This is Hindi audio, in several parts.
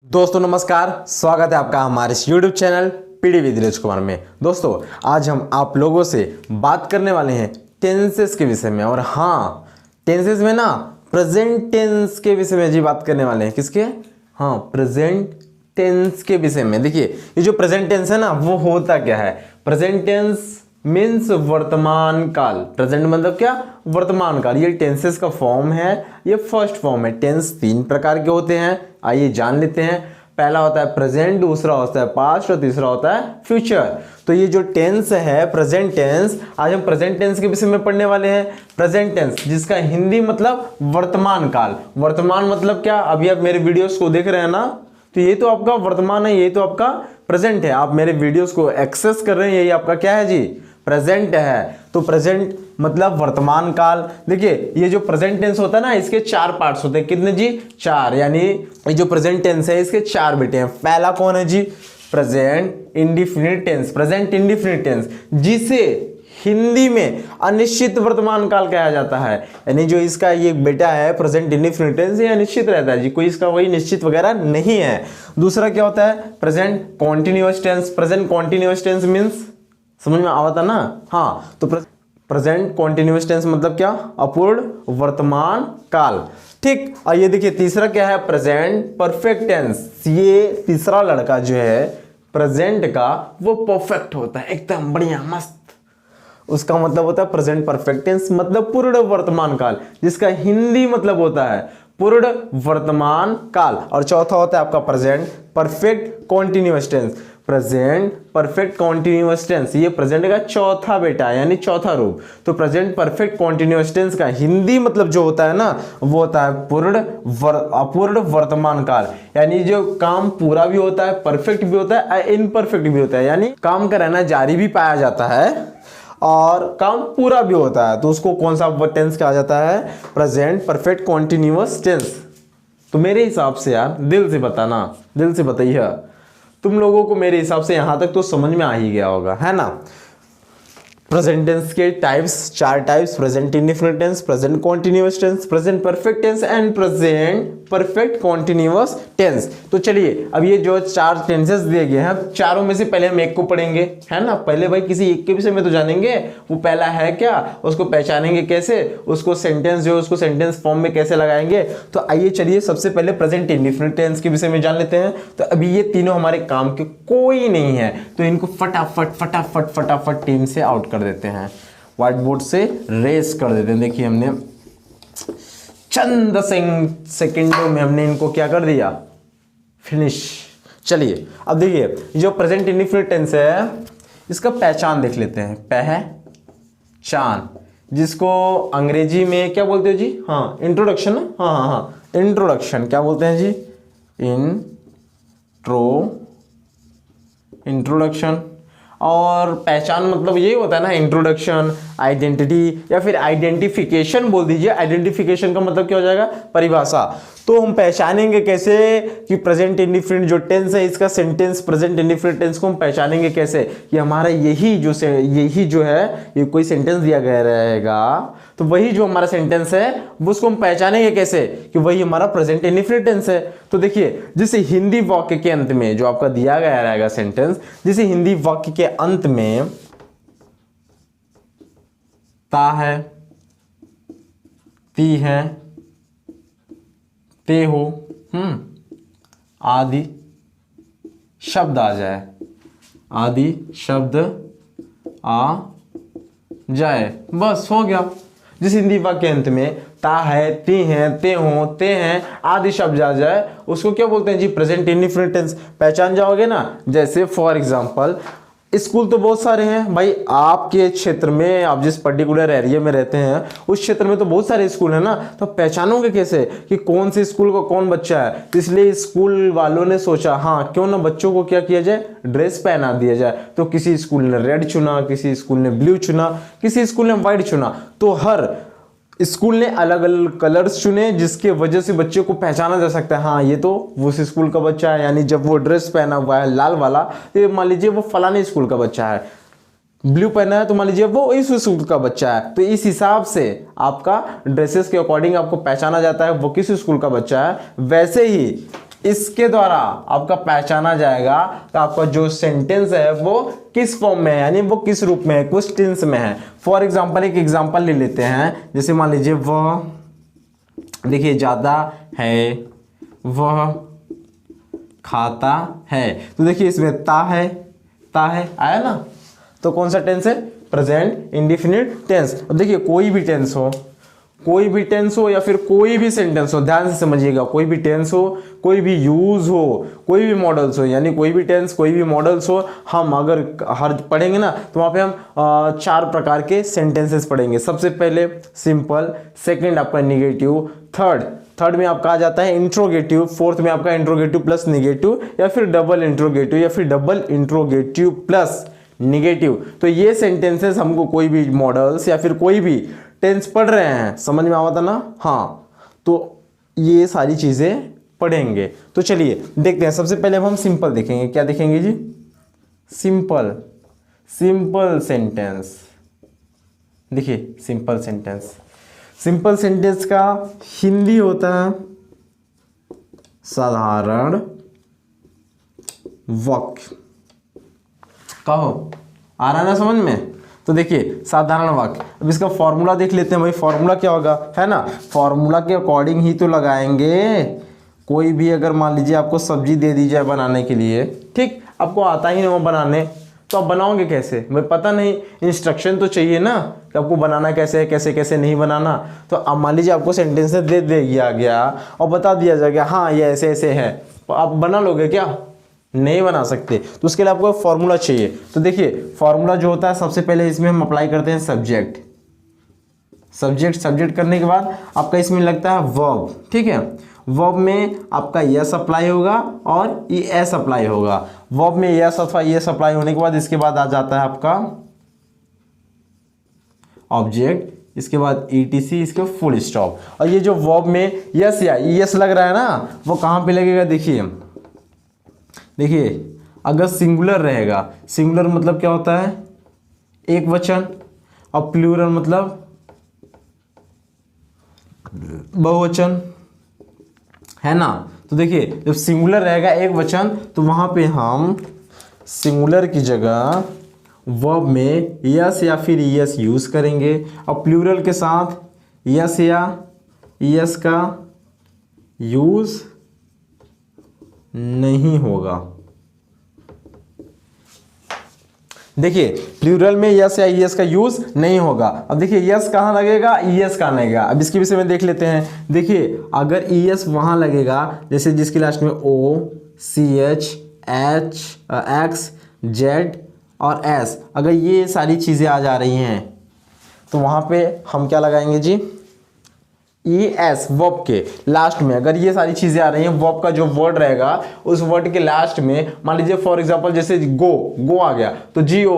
दोस्तों नमस्कार, स्वागत है आपका हमारे इस YouTube channel PD with Neeraj Kumar में। दोस्तों आज हम आप लोगों से बात करने वाले हैं टेंसेस के विषय में। और हाँ, टेंसेस में ना प्रेजेंट टेंस के विषय में जी बात करने वाले हैं। किसके? हाँ, प्रेजेंट टेंस के विषय में। देखिए ये जो प्रेजेंट टेंस है ना, वो होता क्या है? प्रेजेंट टेंस मीन्स वर्तमान काल। प्रेजेंट मतलब क्या? वर्तमान काल। ये टेंसेस का फॉर्म है, ये फर्स्ट फॉर्म है। टेंस तीन प्रकार के होते हैं, आइए जान लेते हैं। पहला होता है प्रेजेंट, दूसरा होता है पास्ट और तीसरा होता है फ्यूचर। तो ये जो टेंस है प्रेजेंट टेंस, आज हम प्रेजेंट टेंस के विषय में पढ़ने वाले हैं। प्रेजेंट टेंस जिसका हिंदी मतलब वर्तमान काल। वर्तमान मतलब क्या? अभी आप मेरे वीडियोस को देख रहे हैं ना, तो ये तो आपका वर्तमान है, ये तो आपका प्रेजेंट है। आप मेरे वीडियोस को एक्सेस कर रहे हैं, यही आपका क्या है जी? प्रेजेंट है। तो प्रेजेंट मतलब वर्तमान काल। देखिए ये जो प्रेजेंट टेंस होता है ना, इसके चार पार्ट्स होते हैं। कितने जी? चार। यानी ये जो प्रेजेंट टेंस है इसके चार बेटे हैं। पहला कौन है जी? Present indefinite tense. Present indefinite tense जिसे हिंदी में अनिश्चित वर्तमान काल कहा जाता है। यानी जो इसका ये बेटा है प्रेजेंट इंडिफिनिट टेंस, ये अनिश्चित रहता है जी, कोई इसका वही निश्चित वगैरह नहीं है। दूसरा क्या होता है? Present continuous tense. Present continuous tense means, समझ में आवता ना? हाँ, तो प्रेजेंट कॉन्टिन्यूअस टेंस मतलब क्या? अपूर्ण वर्तमान काल। ठीक। और ये देखिए तीसरा क्या है? Present perfect tense. ये तीसरा लड़का जो है प्रेजेंट का, वो परफेक्ट होता है, एकदम बढ़िया मस्त। उसका मतलब होता है प्रेजेंट परफेक्ट टेंस, मतलब पूर्ण वर्तमान काल, जिसका हिंदी मतलब होता है पूर्ण वर्तमान काल। और चौथा होता है आपका present perfect continuous tense. Present perfect continuous tense ये प्रेजेंट का चौथा बेटा है, यानी चौथा रूप। तो प्रेजेंट परफेक्ट कॉन्टिन्यूअस टेंस का हिंदी मतलब जो होता है ना, वो होता है अपूर्ण वर्तमान काल। यानी जो काम पूरा भी होता है, परफेक्ट भी होता है, इनपरफेक्ट भी होता है। यानी काम का रहना जारी भी पाया जाता है और काम पूरा भी होता है। तो उसको कौन सा टेंस कहा जाता है? Present perfect continuous tense. तो मेरे हिसाब से यार, दिल से बताना, दिल से बताइए, तुम लोगों को मेरे हिसाब से यहां तक तो समझ में आ ही गया होगा, है ना? प्रेजेंट टेंस के टाइप्स, चार types: present indefinite tense, present continuous tense, present perfect tense and present perfect continuous tense. तो चलिए अब ये जो चार टेंसेस दिए गए हैं, चारों में से पहले हम एक को पढ़ेंगे, है ना? पहले भाई किसी एक के विषय में तो जानेंगे। वो पहला है क्या, उसको पहचानेंगे कैसे, उसको सेंटेंस जो उसको सेंटेंस फॉर्म में कैसे लगाएंगे। तो आइए चलिए सबसे पहले प्रेजेंट इंडिफिनिट टेंस के विषय में जान लेते हैं। तो अभी ये तीनों हमारे काम के कोई नहीं है, तो इनको फटाफट फटाफट फटाफट टीम से आउट कर देते हैं, व्हाइट बोर्ड से रेस कर देते हैं। देखिए हमने चंद सेकंडों में हमने इनको क्या कर दिया? फिनिश। चलिए अब देखिए जो प्रेजेंट इंडिफिनिट टेंस है, इसका पहचान देख लेते हैं। पहचान, जिसको अंग्रेजी में क्या बोलते हो जी? हाँ, इंट्रोडक्शन। हाँ हाँ हाँ, इंट्रोडक्शन क्या बोलते हैं जी? इंट्रोडक्शन। और पहचान मतलब यही होता है ना, इंट्रोडक्शन, आइडेंटिटी या फिर आइडेंटिफिकेशन बोल दीजिए। आइडेंटिफिकेशन का मतलब क्या हो जाएगा? परिभाषा। तो हम पहचानेंगे कैसे कि प्रेजेंट इंडिफिनिट जो टेंस है, इसका सेंटेंस प्रेजेंट इंडिफिनिट टेंस को हम पहचानेंगे कैसे कि हमारा यही जो है ये कोई सेंटेंस दिया गया रहेगा, तो वही जो हमारा सेंटेंस है वो उसको हम पहचानेंगे कैसे कि वही हमारा प्रेजेंट इंडिफिनिट टेंस है। तो देखिए जिसे हिंदी वाक्य के अंत में जो आपका दिया गया रहेगा सेंटेंस, जिसे हिंदी वाक्य के अंत में ता है, ती है, ते हो, आदि शब्द आ जाए, आदि शब्द आ जाए, बस हो गया। जिस हिंदी वाक्य के अंत में ता है, ती है, ते हो, ते हैं आदि शब्द आ जाए, उसको क्या बोलते हैं जी? Present indefinite tense. पहचान जाओगे ना? जैसे फॉर एग्जांपल स्कूल तो बहुत सारे हैं भाई, आपके क्षेत्र में, आप जिस पर्टिकुलर एरिया में रहते हैं उस क्षेत्र में तो बहुत सारे स्कूल हैं ना, तो पहचानोगे कैसे कि कौन से स्कूल का कौन बच्चा है? तो इसलिए स्कूल वालों ने सोचा हाँ क्यों ना बच्चों को क्या किया जाए? ड्रेस पहना दिया जाए। तो किसी स्कूल ने रेड चुना, किसी स्कूल ने ब्लू चुना, किसी स्कूल ने व्हाइट चुना। तो हर स्कूल ने अलग अलग कलर्स चुने, जिसके वजह से बच्चे को पहचाना जा सकता है हाँ ये तो उस स्कूल का बच्चा है। यानी जब वो ड्रेस पहना हुआ है लाल वाला, तो मान लीजिए वो फलाने स्कूल का बच्चा है। ब्लू पहना है तो मान लीजिए वो इस स्कूल का बच्चा है। तो इस हिसाब से आपका ड्रेसेस के अकॉर्डिंग आपको पहचाना जाता है वो किस स्कूल का बच्चा है। वैसे ही इसके द्वारा आपका पहचाना जाएगा कि आपका जो सेंटेंस है वो किस फॉर्म में है, यानी वो किस रूप में है, किस टेंस में है। फॉर एग्जांपल एक एग्जांपल ले लेते हैं, जैसे मान लीजिए वह, देखिए ज्यादा है, वह खाता है, तो देखिए इसमें ता है आया ना, तो कौन सा टेंस है, प्रेजेंट इंडेफिनिट टेंस। अब देखिए कोई भी टेंस हो या फिर कोई भी सेंटेंस हो, ध्यान से समझिएगा, कोई भी टेंस हो, कोई भी यूज हो, कोई भी मॉडल्स हो, यानी कोई भी टेंस कोई भी मॉडल्स हो, हम अगर हर पढ़ेंगे ना तो वहाँ पे हम 4 प्रकार के सेंटेंसेस पढ़ेंगे। सबसे पहले सिंपल, सेकंड आपका निगेटिव, थर्ड में आपका आ जाता है इंट्रोगेटिव, फोर्थ में आपका इंट्रोगेटिव प्लस निगेटिव या फिर डबल इंट्रोगेटिव या फिर डबल इंट्रोगेटिव प्लस निगेटिव। तो ये सेंटेंसेस हमको कोई भी मॉडल्स या फिर कोई भी टेंस पढ़ रहे हैं, समझ में आवा था ना, हाँ, तो ये सारी चीजें पढ़ेंगे। तो चलिए देखते हैं, सबसे पहले हम सिंपल देखेंगे। क्या देखेंगे जी, सिंपल सेंटेंस। देखिए सिंपल सेंटेंस का हिंदी होता है साधारण वाक्य। कहो आ रहा है ना समझ में, तो देखिए साधारण वाक्य। अब इसका फॉर्मूला देख लेते हैं भाई, फॉर्मूला क्या होगा, है ना, फॉर्मूला के अकॉर्डिंग ही तो लगाएंगे। कोई भी अगर मान लीजिए आपको सब्जी दे दी जाए बनाने के लिए, ठीक, आपको आता ही नहीं वो बनाने, तो आप बनाओगे कैसे, मुझे पता नहीं, इंस्ट्रक्शन तो चाहिए ना कि आपको बनाना कैसे है, कैसे कैसे नहीं बनाना। तो अब मान लीजिए आपको सेंटेंस दे दिया गया और बता दिया जाएगा हाँ ये ऐसे ऐसे है, तो आप बना लोगे क्या, नहीं बना सकते। तो उसके लिए आपको फॉर्मूला चाहिए। तो देखिए फॉर्मूला जो होता है, सबसे पहले इसमें हम अप्लाई करते हैं सब्जेक्ट करने के बाद आपका इसमें लगता है वर्ब, ठीक है। वर्ब में आपका यस अप्लाई होगा और एस अप्लाई होगा। वर्ब में यस अथवा एस अप्लाई होने के बाद इसके बाद आ जाता है आपका ऑब्जेक्ट, इसके बाद ईटीसी, इसके फुल स्टॉप। और ये जो वर्ब में यस या एस लग रहा है ना, वो कहाँ पे लगेगा, देखिए अगर सिंगुलर रहेगा, सिंगुलर मतलब क्या होता है, एक वचन, और प्लूरल मतलब बहुवचन, है ना। तो देखिए जब सिंगुलर रहेगा एक वचन, तो वहां पे हम सिंगुलर की जगह वर्ब में यस या फिर यस यूज करेंगे, और प्लूरल के साथ यस या यस का यूज नहीं होगा। देखिए प्लूरल में यस या ईएस का यूज नहीं होगा। अब देखिए यस कहाँ लगेगा, ईएस कहाँ लगेगा, अब इसके विषय में देख लेते हैं। देखिए अगर ईएस वहां लगेगा, जैसे जिसके लास्ट में O, C H, H, X, Z और एस, अगर ये सारी चीजें आ जा रही हैं तो वहां पे हम क्या लगाएंगे जी, ई एस, वर्ब के लास्ट में। अगर ये सारी चीजें आ रही हैं, वर्ब का जो वर्ड रहेगा उस वर्ड के लास्ट में, मान लीजिए फॉर एग्जांपल जैसे गो आ गया तो जी ओ,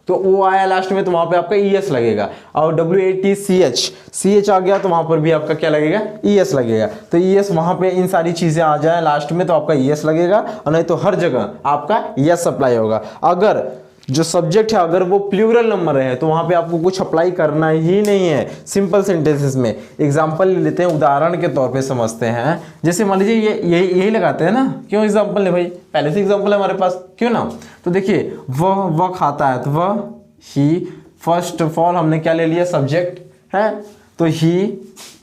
तो ओ आया लास्ट में, तो वहां पे आपका ई एस लगेगा। और W A T C H आ गया तो वहां पर भी आपका क्या लगेगा, ई एस लगेगा। तो ई एस वहां पे इन सारी चीजें आ जाए लास्ट में तो आपका ई एस लगेगा, और नहीं तो हर जगह आपका यस अप्लाई होगा। अगर जो सब्जेक्ट है अगर वो प्लूरल नंबर है तो वहां पे आपको कुछ अप्लाई करना ही नहीं है। सिंपल सेंटेंसेस में एग्जांपल ले लेते हैं, उदाहरण के तौर पे समझते हैं। जैसे मान लीजिए ये यही लगाते हैं ना, क्यों एग्जांपल ले भाई, पहले से एग्जांपल है हमारे पास, क्यों ना। तो देखिए वह खाता है, तो वह ही, फर्स्ट ऑफ ऑल हमने क्या ले लिया, सब्जेक्ट है, तो ही,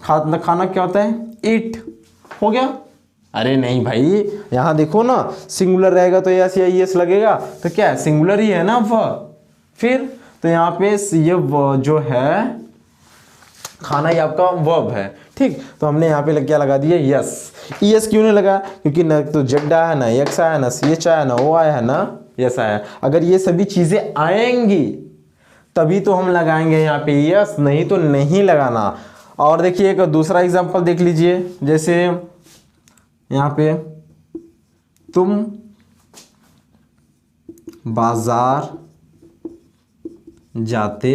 खाना क्या होता है, ईट, हो गया। अरे नहीं भाई, यहां देखो ना, सिंगुलर रहेगा तो यस या यस लगेगा, तो क्या है, सिंगुलर ही है ना वह। फिर तो यहाँ पे ये जो है खाना, ये आपका वर्ब है, ठीक। तो हमने यहाँ पे क्या लगा दिया, यस। यस क्यों नहीं लगा, क्योंकि ना तो जेड आया, ना एक्स आया, ना सी एच आया, ना ओ आया है, ना यस आया। अगर ये सभी चीजें आएंगी तभी तो हम लगाएंगे यहाँ पे यस, नहीं तो नहीं लगाना। और देखिए एक दूसरा एग्जाम्पल देख लीजिए, जैसे यहाँ पे तुम बाजार जाते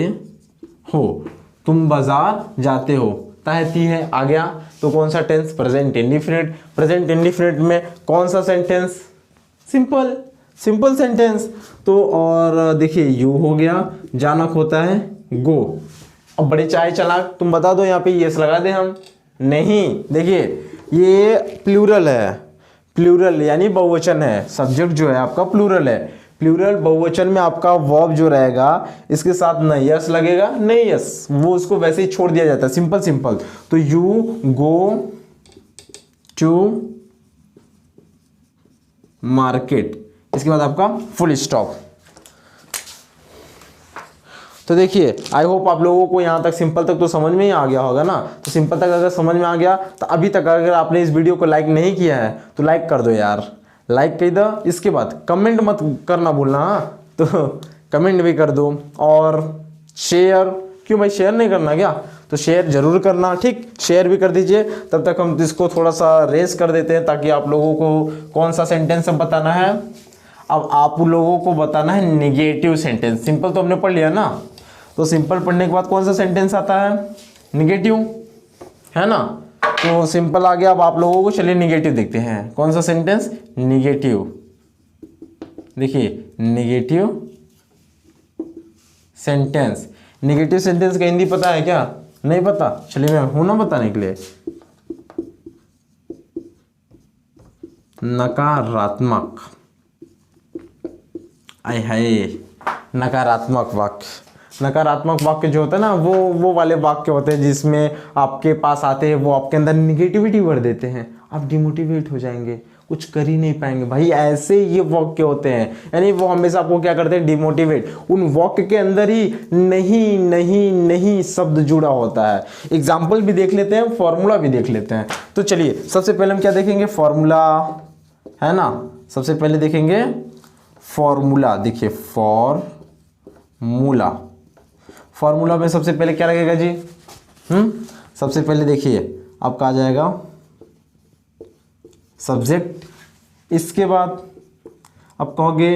हो, तुम बाजार जाते हो, तहती है आ गया, तो कौन सा tense, present indefinite. Present indefinite में कौन सा सेंटेंस, सिंपल सेंटेंस। तो और देखिए यू हो गया, जानक होता है गो। अब बड़े चाय चलाक, तुम बता दो यहाँ पे यस लगा दे हम, नहीं। देखिए ये प्लूरल है, प्लूरल यानी बहुवचन है, सब्जेक्ट जो है आपका प्लूरल है, प्लूरल बहुवचन में आपका वर्ब जो रहेगा इसके साथ न यस लगेगा नहीं यस, वो उसको वैसे ही छोड़ दिया जाता है, सिंपल सिंपल। तो यू गो टू मार्केट, इसके बाद आपका फुल स्टॉप। तो देखिए आई होप आप लोगों को यहाँ तक सिंपल तक तो समझ में ही आ गया होगा ना। तो सिंपल तक अगर समझ में आ गया तो अभी तक अगर आपने इस वीडियो को लाइक नहीं किया है तो लाइक कर दो यार, लाइक कर दो। इसके बाद कमेंट मत करना भूलना, हाँ तो कमेंट भी कर दो और शेयर, क्यों भाई शेयर नहीं करना क्या, तो शेयर जरूर करना, ठीक शेयर भी कर दीजिए। तब तक हम इसको थोड़ा सा रेस कर देते हैं ताकि आप लोगों को कौन सा सेंटेंस अब बताना है। अब आप लोगों को बताना है निगेटिव सेंटेंस। सिंपल तो हमने पढ़ लिया ना, तो सिंपल पढ़ने के बाद कौन सा सेंटेंस आता है, निगेटिव, है ना। तो सिंपल आ गया, अब आप लोगों को चलिए निगेटिव देखते हैं। कौन सा सेंटेंस, निगेटिव। देखिए निगेटिव सेंटेंस, निगेटिव सेंटेंस का हिंदी पता है क्या, नहीं पता, चलिए मैं हूं ना बताने के लिए। नकारात्मक, आय हाय, नकारात्मक वाक्य। नकारात्मक वाक्य जो होता है ना वो वाले वाक्य होते हैं जिसमें आपके पास आते हैं वो आपके अंदर निगेटिविटी भर देते हैं, आप डिमोटिवेट हो जाएंगे, कुछ कर ही नहीं पाएंगे भाई, ऐसे ये वाक्य होते हैं। यानी वो हमेशा आपको क्या करते हैं, डिमोटिवेट। उन वाक्य के अंदर ही नहीं नहीं नहीं शब्द जुड़ा होता है। एग्जाम्पल भी देख लेते हैं, फॉर्मूला भी देख लेते हैं। तो चलिए सबसे पहले हम क्या देखेंगे, फॉर्मूला, है ना। सबसे पहले देखेंगे फॉर्मूला। देखिए फॉर्मूला, फॉर्मूला में सबसे पहले क्या लगेगा जी, सबसे पहले देखिए आपका आ जाएगा सब्जेक्ट, इसके बाद आप कहोगे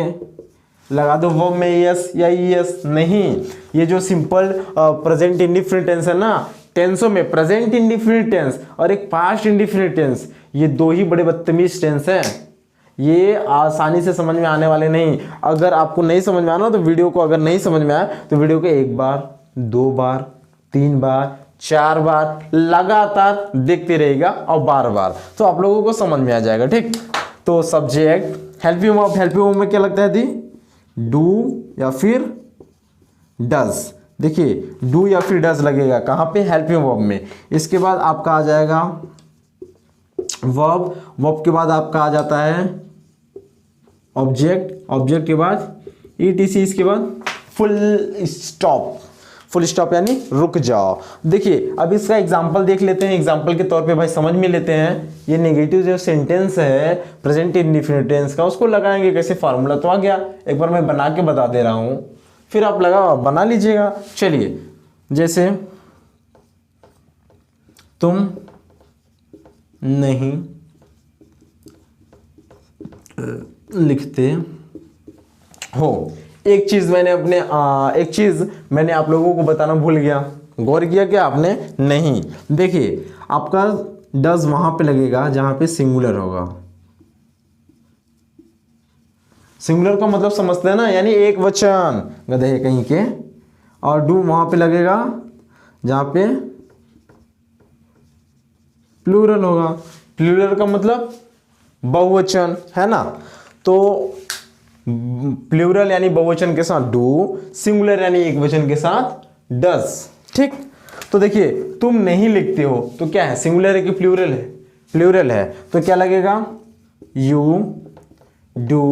लगा दो वर्ब में यस या यस, नहीं, ये जो सिंपल प्रेजेंट इंडिफिनिट टेंस है ना, टेंसों में प्रेजेंट इंडिफिनिट टेंस और एक पास्ट इंडिफिनिट टेंस, ये दो ही बड़े बदतमीज टेंस हैं, ये आसानी से समझ में आने वाले नहीं। अगर आपको नहीं समझ में आना तो वीडियो को, अगर नहीं समझ में आया तो वीडियो को एक बार, दो बार, तीन बार, चार बार लगातार देखते रहेगा और बार बार, तो आप लोगों को समझ में आ जाएगा, ठीक। तो subject, helping verb, helping verb में क्या लगता है दी, डू या फिर डज। देखिए डू या फिर डज लगेगा कहाँ पे, हेल्पिंग वर्ब में। इसके बाद आपका आ जाएगा वर्ब, वर्ब के बाद आपका आ जाता है ऑब्जेक्ट, ऑब्जेक्ट के बाद ईटीसी, इसके बाद फुल स्टॉप। फुल स्टॉप यानी रुक जाओ। देखिए अब इसका एग्जांपल देख लेते हैं, एग्जांपल के तौर पे भाई समझ में लेते हैं। ये नेगेटिव जो सेंटेंस है प्रेजेंट इंडिफिनिट टेंस का, उसको लगाएंगे कैसे, फार्मूला तो आ गया, एक बार मैं बना के बता दे रहा हूं, फिर आप बना लीजिएगा। चलिए जैसे तुम नहीं लिखते हो। एक चीज मैंने आप लोगों को बताना भूल गया, गौर किया क्या आपने, नहीं। देखिए आपका डज वहां पे लगेगा जहां पे सिंगुलर होगा। सिंगुलर का मतलब समझते हैं ना, यानी एक वचन, गधे कहीं के। और डू वहां पे लगेगा जहां पे प्लूरल होगा। प्लूरल का मतलब बहुवचन, है ना। तो प्लूरल यानी बहुवचन के साथ डू, सिंगुलर यानी एक वचन के साथ डज, ठीक। तो देखिए तुम नहीं लिखते हो तो क्या है, सिंगुलर है कि प्लूरल है, प्लूरल है, तो क्या लगेगा, यू डू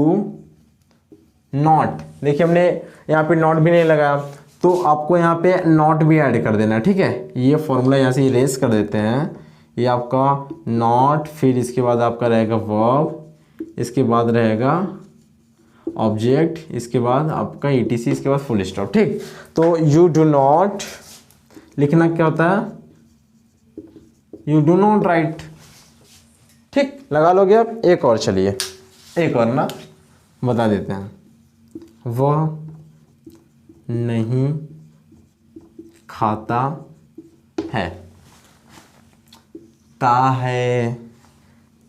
नॉट। देखिए हमने यहाँ पे नॉट भी नहीं लगाया, तो आपको यहाँ पे नॉट भी ऐड कर देना, ठीक है। ये फॉर्मूला यहाँ से इरेज कर देते हैं, ये आपका नॉट, फिर इसके बाद आपका रहेगा वर्ब, इसके बाद रहेगा ऑब्जेक्ट, इसके बाद आपका ईटीसी, इसके बाद फुल स्टॉप, ठीक। तो यू डू नॉट लिखना क्या होता है, यू डू नॉट राइट, ठीक, लगा लोगे आप। एक और, चलिए एक और ना बता देते हैं, वह नहीं खाता है, ता है,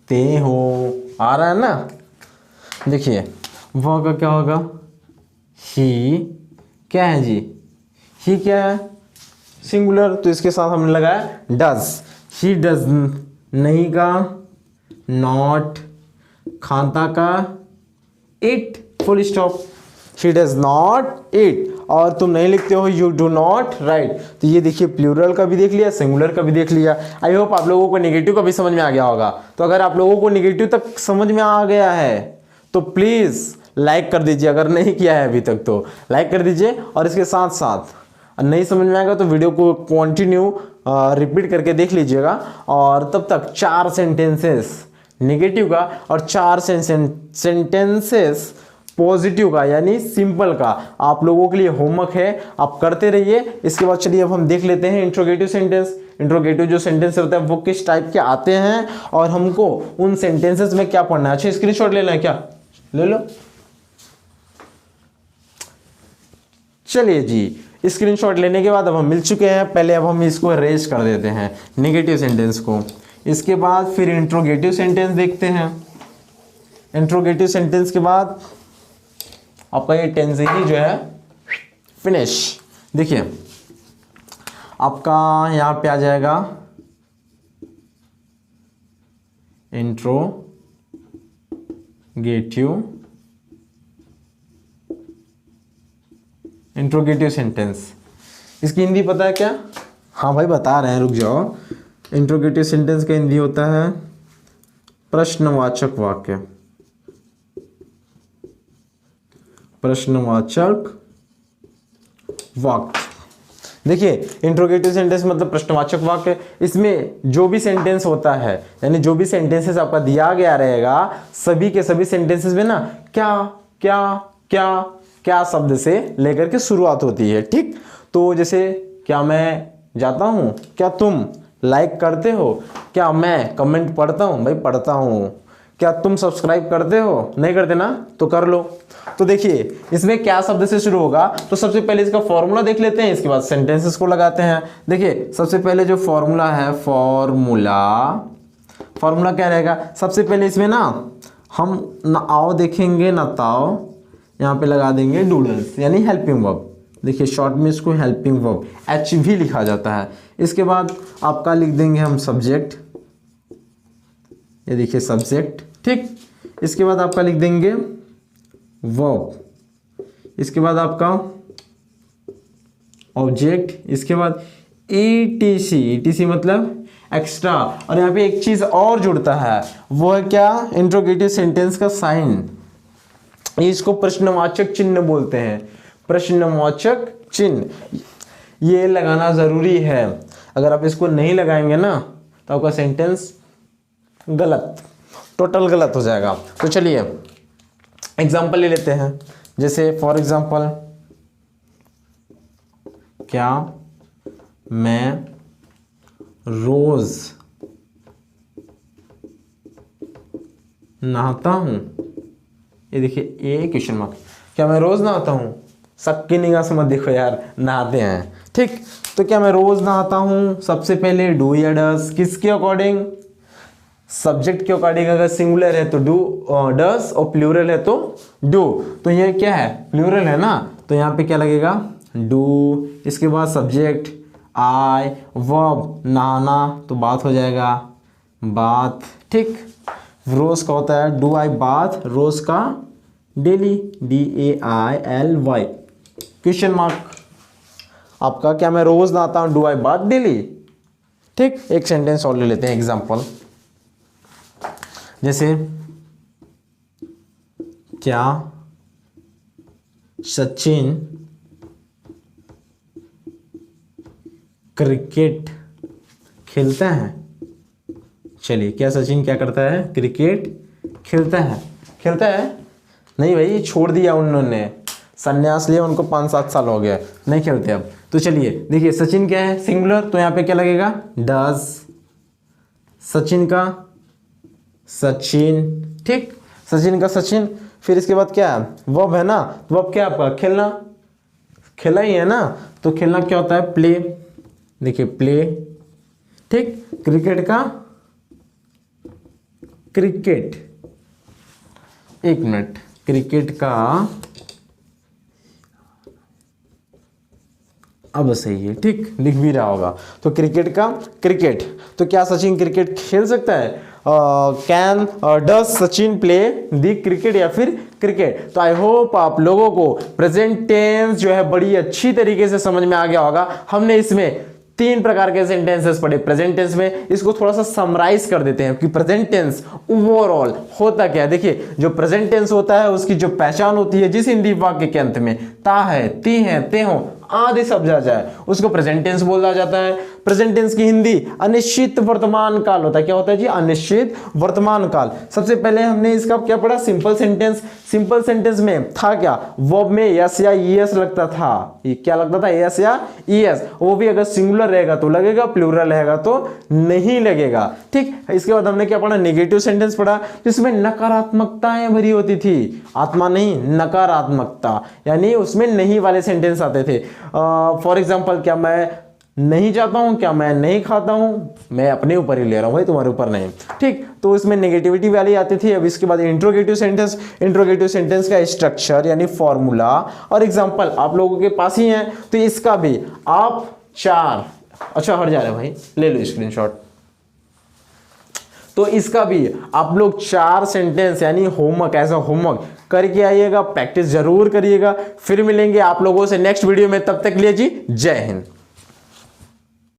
ते हो, आ रहा है ना। देखिए वह का क्या होगा, ही क्या है जी, ही क्या है, सिंगुलर, तो इसके साथ हमने लगाया डज। ही डज नहीं का नॉट, खाता का eat, full stop. She does not eat, और तुम नहीं लिखते हो यू डू नॉट राइट। तो ये देखिए प्लूरल का भी देख लिया, सिंगुलर का भी देख लिया। आई होप आप लोगों को नेगेटिव का भी समझ में आ गया होगा। तो अगर आप लोगों को नेगेटिव तक समझ में आ गया है तो प्लीज लाइक कर दीजिए, अगर नहीं किया है अभी तक तो लाइक कर दीजिए। और इसके साथ साथ नहीं समझ में आएगा तो वीडियो को कंटिन्यू रिपीट करके देख लीजिएगा। और तब तक 4 सेंटेंसेस नेगेटिव का और 4 सेंटेंसेस पॉजिटिव का यानी सिंपल का आप लोगों के लिए होमवर्क है, आप करते रहिए। इसके बाद चलिए अब हम देख लेते हैं इंट्रोगेटिव सेंटेंस। इंट्रोगेटिव जो सेंटेंस होता है वो किस टाइप के आते हैं और हमको उन सेंटेंसेस में क्या पढ़ना है। अच्छा स्क्रीनशॉट लेना है क्या, ले लो। चलिए जी, स्क्रीनशॉट लेने के बाद अब हम मिल चुके हैं। पहले अब हम इसको अरेंज कर देते हैं नेगेटिव सेंटेंस को। इसके बाद फिर इंट्रोगेटिव सेंटेंस देखते हैं। इंट्रोगेटिव सेंटेंस के बाद आपका ये टेंस ही जो है फिनिश। देखिए आपका यहां पे आ जाएगा इंट्रोगेटिव सेंटेंस। इसकी हिंदी पता है क्या? हाँ भाई बता रहे हैं, रुक जाओ। इंट्रोगेटिव सेंटेंस का हिंदी होता है प्रश्नवाचक वाक्य। प्रश्नवाचक वाक्य। देखिए इंट्रोगेटिव सेंटेंस मतलब प्रश्नवाचक वाक्य। इसमें जो भी सेंटेंस होता है यानी जो भी सेंटेंसेस आपका दिया गया रहेगा सभी के सभी सेंटेंसेस में ना क्या क्या क्या क्या शब्द से लेकर के शुरुआत होती है। ठीक, तो जैसे क्या मैं जाता हूं, क्या तुम लाइक करते हो, क्या मैं कमेंट पढ़ता हूं, भाई पढ़ता हूं, क्या तुम सब्सक्राइब करते हो, नहीं करते ना तो कर लो। तो देखिए इसमें क्या शब्द से शुरू होगा, तो सबसे पहले इसका फॉर्मूला देख लेते हैं, इसके बाद सेंटेंसेस को लगाते हैं। देखिए सबसे पहले जो फॉर्मूला है, फॉर्मूला क्या रहेगा, सबसे पहले इसमें ना हम ना आओ देखेंगे ना ताओ, यहाँ पे लगा देंगे डूडल्स यानी हेल्पिंग वर्ब। देखिए शॉर्ट में इसको हेल्पिंग वर्ब एच भी लिखा जाता है। इसके बाद आपका लिख देंगे हम सब्जेक्ट, ये देखिए सब्जेक्ट। ठीक, इसके बाद आपका लिख देंगे वर्ब, इसके बाद आपका ऑब्जेक्ट, इसके बाद ईटीसी मतलब एक्स्ट्रा। और यहाँ पे एक चीज और जुड़ता है, वो है क्या, इंट्रोगेटिव सेंटेंस का साइन। इसको प्रश्नवाचक चिन्ह बोलते हैं। प्रश्नवाचक चिन्ह ये लगाना जरूरी है। अगर आप इसको नहीं लगाएंगे ना तो आपका सेंटेंस गलत, टोटल गलत हो जाएगा। तो चलिए एग्जाम्पल ले लेते हैं। जैसे फॉर एग्जाम्पल, क्या मैं रोज नहाता हूं, ये देखिए ए क्वेश्चन मार्क, क्या मैं रोज नहाता हूं, सबकी निगाह से मत देखो यार, नहाते हैं। ठीक, तो क्या मैं रोज नहाता हूं, सबसे पहले डू या डस, किसके अकॉर्डिंग, सब्जेक्ट के अकॉर्डिंग। अगर सिंगुलर है तो डू डस और प्लूरल है तो डू। तो ये क्या है, प्लूरल है ना, तो यहाँ पे क्या लगेगा डू। इसके बाद सब्जेक्ट आई, वर्ब नहाना तो बात हो जाएगा बात। ठीक, रोज का होता है डू आई बाथ, रोज का डेली DAILY क्वेश्चन मार्क। आपका क्या मैं रोज नहाता हूं, डू आई बाथ डेली। ठीक, एक सेंटेंस और ले लेते हैं एग्जांपल। जैसे क्या सचिन क्रिकेट खेलता है। चलिए क्या सचिन क्या करता है, क्रिकेट खेलता है। खेलता है नहीं भाई, छोड़ दिया उन्होंने, संन्यास लिया, उनको 5-7 साल हो गया, नहीं खेलते अब। तो चलिए देखिए सचिन क्या है, सिंगुलर, तो यहाँ पे क्या लगेगा डज, सचिन का सचिन। ठीक, सचिन का सचिन। फिर इसके बाद क्या है, वर्ब है ना, वर्ब क्या आपका खेलना, खेला ही है ना, तो खेलना क्या होता है प्ले। देखिए प्ले। ठीक, क्रिकेट का क्रिकेट, एक मिनट, क्रिकेट का अब सही है। ठीक, लिख भी रहा होगा। तो क्रिकेट का क्रिकेट, तो क्या सचिन क्रिकेट खेल सकता है, can does Sachin play the cricket या फिर क्रिकेट। तो आई होप आप लोगों को प्रेजेंट टेंस जो है बड़ी अच्छी तरीके से समझ में आ गया होगा। हमने इसमें 3 प्रकार के सेंटेंसेस पढ़े प्रेजेंट टेंस में। इसको थोड़ा सा समराइज कर देते हैं कि प्रेजेंट टेंस ओवरऑल होता क्या है। देखिए जो प्रेजेंट टेंस होता है उसकी जो पहचान होती है, जिस हिंदी वाक्य के अंत में ता है, ती है, ते हो आदि शब्द आ जाए उसको प्रेजेंट टेंस बोला जाता है। प्रेजेंट टेंस की हिंदी अनिश्चित वर्तमान काल होता है। क्या होता है जी? अनिश्चित वर्तमान काल। सबसे पहले हमने इसका क्या पढ़ा? Simple sentence. सिंपल सेंटेंस में था क्या? वर्ब में यस या ईएस लगता था। ये क्या लगता था? यस या ईएस। वो भी अगर सिंगुलर रहेगा तो लगेगा, प्लूरल रहेगा तो नहीं लगेगा। ठीक। इसके बाद हमने क्या पढ़ा? नेगेटिव सेंटेंस पढ़ा जिसमें नकारात्मकताएं भरी होती थी। आत्मा नहीं, नकारात्मकता, यानी उसमें नहीं वाले सेंटेंस आते थे। फॉर एग्जाम्पल, क्या मैं नहीं चाहता हूं, क्या मैं नहीं खाता हूं, मैं अपने ऊपर ही ले रहा हूं भाई, तुम्हारे ऊपर नहीं। ठीक। तो इसमें नेगेटिविटी वाली आती थी। अब इसके बाद इंट्रोगेटिव सेंटेंस। इंट्रोगेटिव सेंटेंस का स्ट्रक्चर यानी फॉर्मूला और एग्जांपल आप लोगों के पास ही है, तो इसका भी आप 4 अच्छा हट जा रहे भाई, ले लो स्क्रीनशॉट। तो इसका भी आप लोग 4 सेंटेंस यानी होमवर्क, एज अ होमवर्क करके आइएगा, प्रैक्टिस जरूर करिएगा। फिर मिलेंगे आप लोगों से नेक्स्ट वीडियो में, तब तक के लिए जी जय हिंद।